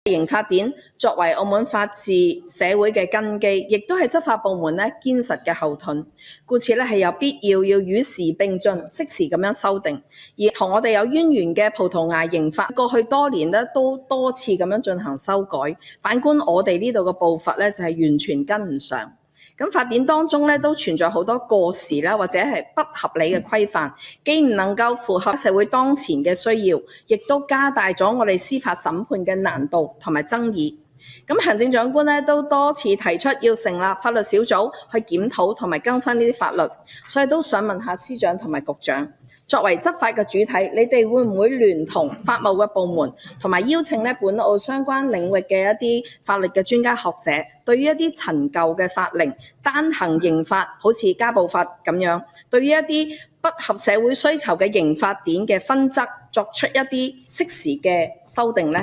刑法典作為澳門法治社會嘅根基，亦都係執法部門咧堅實嘅後盾，故此咧係有必要與時並進，適時咁樣修訂。而同我哋有淵源嘅葡萄牙刑法，過去多年咧都多次咁樣進行修改，反觀我哋呢度嘅步伐咧就係完全跟唔上。咁法典當中咧都存在好多過時啦，或者係不合理嘅規範，既唔能夠符合社會當前嘅需要，亦都加大咗我哋司法審判嘅難度同埋爭議。咁行政長官咧都多次提出要成立法律小組去檢討同埋更新呢啲法律，所以都想問下司長同埋局長，作為執法嘅主體，你哋會唔會聯同法務嘅部門，同埋邀請本澳相關領域嘅一啲法律嘅專家學者，對於一啲陳舊嘅法令、單行刑法，好似家暴法咁樣，對於一啲不合社會需求嘅刑法典嘅分則，作出一啲適時嘅修訂呢？